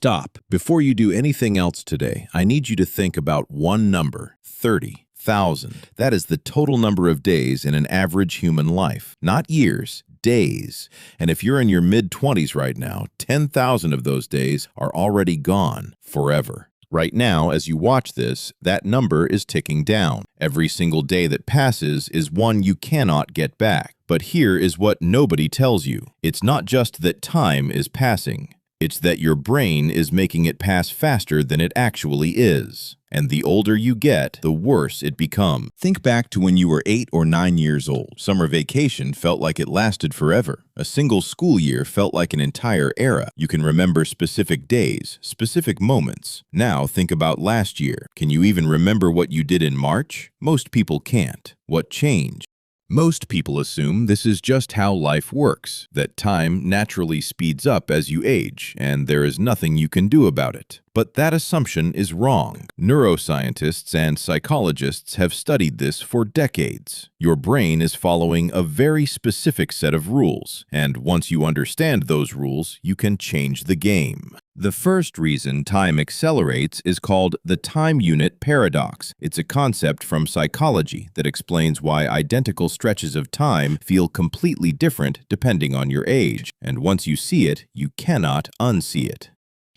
Stop. Before you do anything else today, I need you to think about one number, 30,000. That is the total number of days in an average human life, not years, days. And if you're in your mid-20s right now, 10,000 of those days are already gone forever. Right now, as you watch this, that number is ticking down. Every single day that passes is one you cannot get back. But here is what nobody tells you. It's not just that time is passing. It's that your brain is making it pass faster than it actually is. And the older you get, the worse it becomes. Think back to when you were 8 or 9 years old. Summer vacation felt like it lasted forever. A single school year felt like an entire era. You can remember specific days, specific moments. Now think about last year. Can you even remember what you did in March? Most people can't. What changed? Most people assume this is just how life works, that time naturally speeds up as you age, and there is nothing you can do about it. But that assumption is wrong. Neuroscientists and psychologists have studied this for decades. Your brain is following a very specific set of rules, and once you understand those rules, you can change the game. The first reason time accelerates is called the time unit paradox. It's a concept from psychology that explains why identical stretches of time feel completely different depending on your age, and once you see it, you cannot unsee it.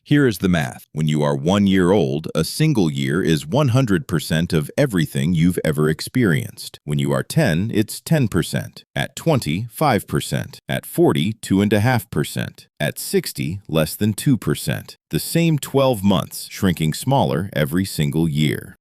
Here is the math. When you are 1 year old, a single year is 100% of everything you've ever experienced. When you are 10, it's 10%. At 20, 5%. At 40, 2.5%. At 60, less than 2%. The same 12 months, shrinking smaller every single year.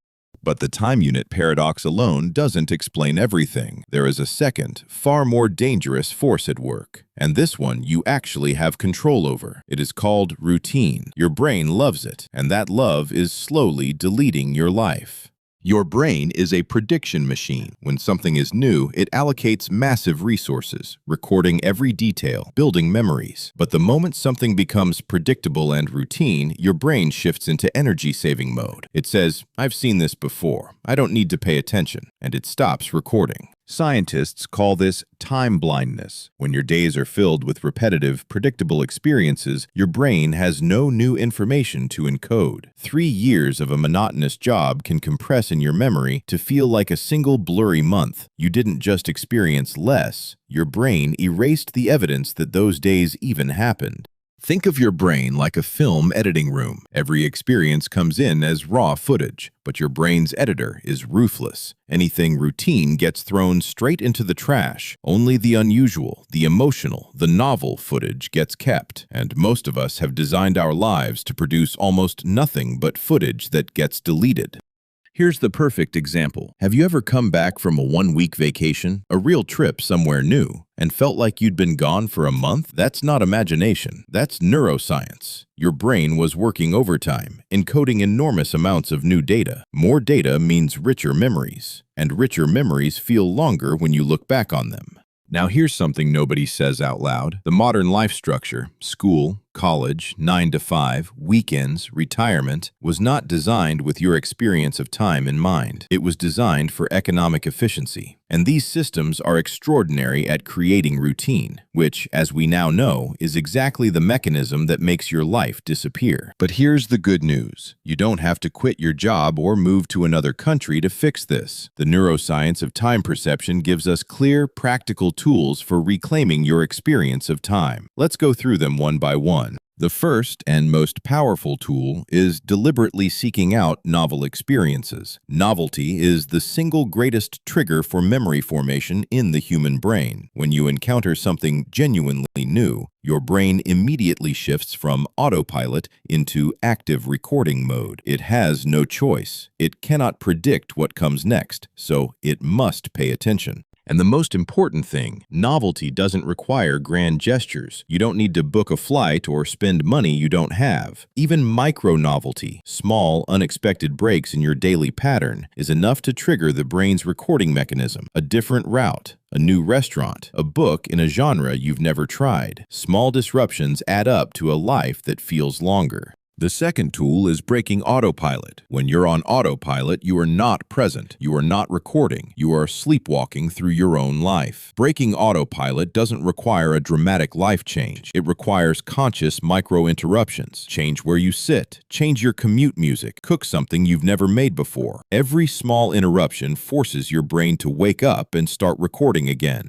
But the time unit paradox alone doesn't explain everything. There is a second, far more dangerous force at work. And this one you actually have control over. It is called routine. Your brain loves it, and that love is slowly deleting your life. Your brain is a prediction machine. When something is new, it allocates massive resources, recording every detail, building memories. But the moment something becomes predictable and routine, your brain shifts into energy-saving mode. It says, "I've seen this before. I don't need to pay attention," and it stops recording. Scientists call this time blindness. When your days are filled with repetitive, predictable experiences, your brain has no new information to encode. 3 years of a monotonous job can compress in your memory to feel like a single blurry month. You didn't just experience less, your brain erased the evidence that those days even happened. Think of your brain like a film editing room. Every experience comes in as raw footage, but your brain's editor is ruthless. Anything routine gets thrown straight into the trash. Only the unusual, the emotional, the novel footage gets kept. And most of us have designed our lives to produce almost nothing but footage that gets deleted. Here's the perfect example. Have you ever come back from a 1-week vacation, a real trip somewhere new, and felt like you'd been gone for a month? That's not imagination. That's neuroscience. Your brain was working overtime, encoding enormous amounts of new data. More data means richer memories, and richer memories feel longer when you look back on them. Now here's something nobody says out loud. The modern life structure, school, college, 9 to 5, weekends, retirement, was not designed with your experience of time in mind. It was designed for economic efficiency. And these systems are extraordinary at creating routine, which, as we now know, is exactly the mechanism that makes your life disappear. But here's the good news. You don't have to quit your job or move to another country to fix this. The neuroscience of time perception gives us clear, practical tools for reclaiming your experience of time. Let's go through them one by one. The first and most powerful tool is deliberately seeking out novel experiences. Novelty is the single greatest trigger for memory formation in the human brain. When you encounter something genuinely new, your brain immediately shifts from autopilot into active recording mode. It has no choice. It cannot predict what comes next, so it must pay attention. And the most important thing, novelty doesn't require grand gestures. You don't need to book a flight or spend money you don't have. Even micro-novelty, small, unexpected breaks in your daily pattern, is enough to trigger the brain's recording mechanism. A different route, a new restaurant, a book in a genre you've never tried. Small disruptions add up to a life that feels longer. The second tool is breaking autopilot. When you're on autopilot, you are not present. You are not recording. You are sleepwalking through your own life. Breaking autopilot doesn't require a dramatic life change. It requires conscious micro-interruptions. Change where you sit. Change your commute music. Cook something you've never made before. Every small interruption forces your brain to wake up and start recording again.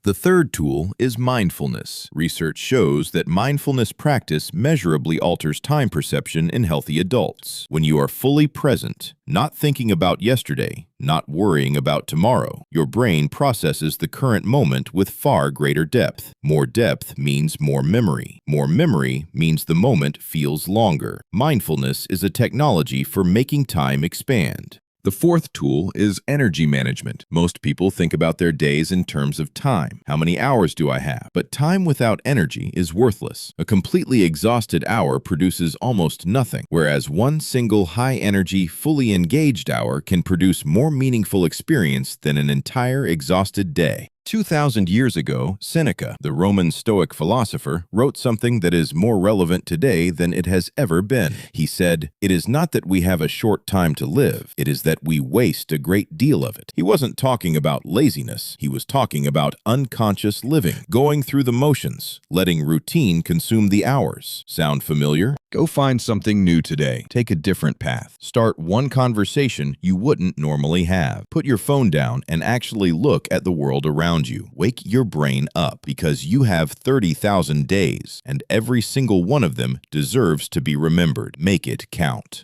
The third tool is mindfulness. Research shows that mindfulness practice measurably alters time perception in healthy adults. When you are fully present, not thinking about yesterday, not worrying about tomorrow, your brain processes the current moment with far greater depth. More depth means more memory. More memory means the moment feels longer. Mindfulness is a technology for making time expand. The fourth tool is energy management. Most people think about their days in terms of time. How many hours do I have? But time without energy is worthless. A completely exhausted hour produces almost nothing, whereas one single high-energy, fully engaged hour can produce more meaningful experience than an entire exhausted day. 2,000 years ago, Seneca, the Roman Stoic philosopher, wrote something that is more relevant today than it has ever been. He said, "It is not that we have a short time to live, it is that we waste a great deal of it." He wasn't talking about laziness, he was talking about unconscious living, going through the motions, letting routine consume the hours. Sound familiar? Go find something new today. Take a different path. Start one conversation you wouldn't normally have. Put your phone down and actually look at the world around you. Wake your brain up because you have 30,000 days, and every single one of them deserves to be remembered. Make it count.